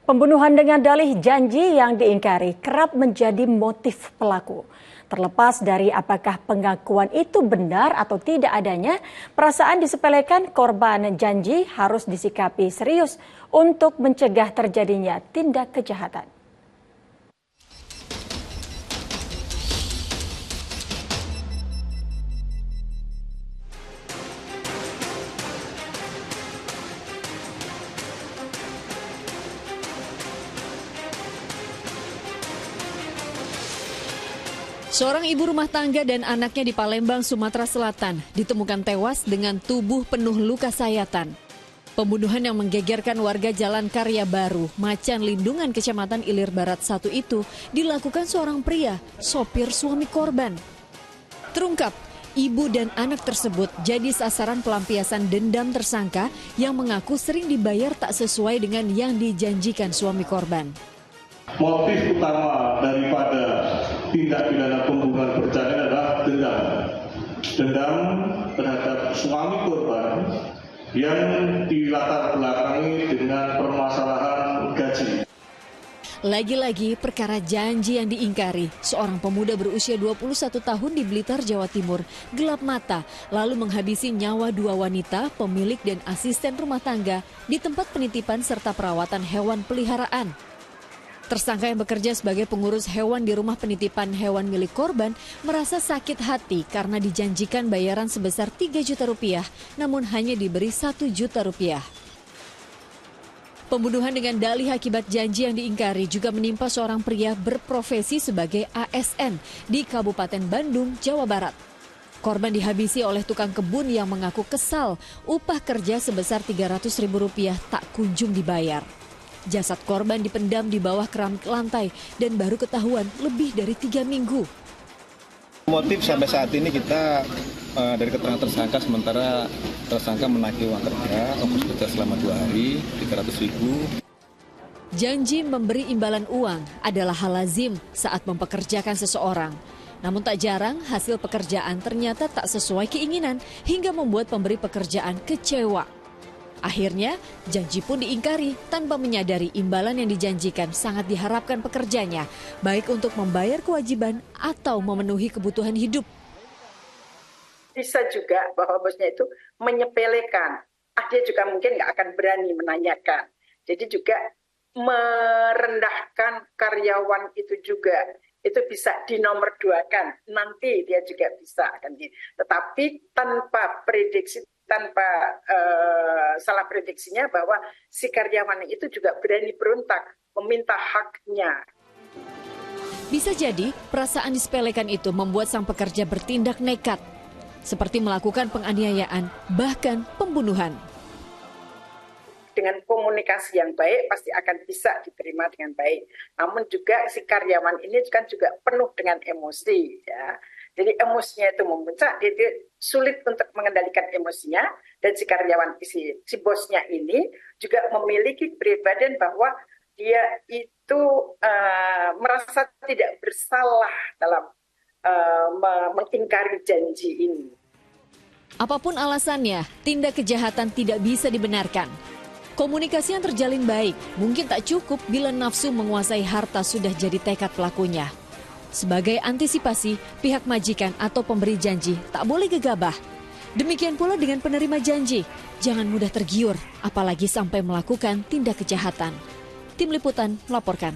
Pembunuhan dengan dalih janji yang diingkari kerap menjadi motif pelaku. Terlepas dari apakah pengakuan itu benar atau tidak adanya, perasaan disepelekan korban janji harus disikapi serius untuk mencegah terjadinya tindak kejahatan. Seorang ibu rumah tangga dan anaknya di Palembang, Sumatera Selatan ditemukan tewas dengan tubuh penuh luka sayatan. Pembunuhan yang menggegerkan warga Jalan Karya Baru, Macan Lindungan, Kecamatan Ilir Barat 1 itu dilakukan seorang pria, sopir suami korban. Terungkap, ibu dan anak tersebut jadi sasaran pelampiasan dendam tersangka yang mengaku sering dibayar tak sesuai dengan yang dijanjikan suami korban. Motif utama daripada tindak pidana pembunuhan berencana adalah dendam. Dendam terhadap suami korban yang dilatar belakangi dengan permasalahan gaji. Lagi-lagi perkara janji yang diingkari. Seorang pemuda berusia 21 tahun di Blitar, Jawa Timur gelap mata lalu menghabisi nyawa 2 wanita, pemilik dan asisten rumah tangga di tempat penitipan serta perawatan hewan peliharaan. Tersangka yang bekerja sebagai pengurus hewan di rumah penitipan hewan milik korban merasa sakit hati karena dijanjikan bayaran sebesar 3 juta rupiah, namun hanya diberi 1 juta rupiah. Pembunuhan dengan dalih akibat janji yang diingkari juga menimpa seorang pria berprofesi sebagai ASN di Kabupaten Bandung, Jawa Barat. Korban dihabisi oleh tukang kebun yang mengaku kesal upah kerja sebesar Rp300.000 tak kunjung dibayar. Jasad korban dipendam di bawah keramik lantai dan baru ketahuan lebih dari 3 minggu. Motif sampai saat ini kita dari keterangan tersangka, sementara tersangka menagih uang kerja ongkos kerja selama 2 hari, Rp300.000. Janji memberi imbalan uang adalah hal lazim saat mempekerjakan seseorang. Namun tak jarang hasil pekerjaan ternyata tak sesuai keinginan hingga membuat pemberi pekerjaan kecewa. Akhirnya, janji pun diingkari tanpa menyadari imbalan yang dijanjikan sangat diharapkan pekerjanya, baik untuk membayar kewajiban atau memenuhi kebutuhan hidup. Bisa juga bahwa bosnya itu menyepelekan. Dia juga mungkin nggak akan berani menanyakan. Jadi juga merendahkan karyawan itu juga. Itu bisa dinomorduakan. Nanti dia juga bisa. Tetapi tanpa prediksi, tanpa salah prediksinya bahwa si karyawan itu juga berani berontak, meminta haknya. Bisa jadi perasaan disepelekan itu membuat sang pekerja bertindak nekat, seperti melakukan penganiayaan, bahkan pembunuhan. Dengan komunikasi yang baik pasti akan bisa diterima dengan baik. Namun juga si karyawan ini kan juga penuh dengan emosi, ya. Jadi emosinya itu memuncak, dia sulit untuk mengendalikan emosinya, dan si karyawan, si bosnya ini juga memiliki kepribadian bahwa dia itu merasa tidak bersalah dalam mengingkari janji ini. Apapun alasannya, tindak kejahatan tidak bisa dibenarkan. Komunikasi yang terjalin baik mungkin tak cukup bila nafsu menguasai harta sudah jadi tekad pelakunya. Sebagai antisipasi, pihak majikan atau pemberi janji tak boleh gegabah. Demikian pula dengan penerima janji, jangan mudah tergiur, apalagi sampai melakukan tindak kejahatan. Tim Liputan melaporkan.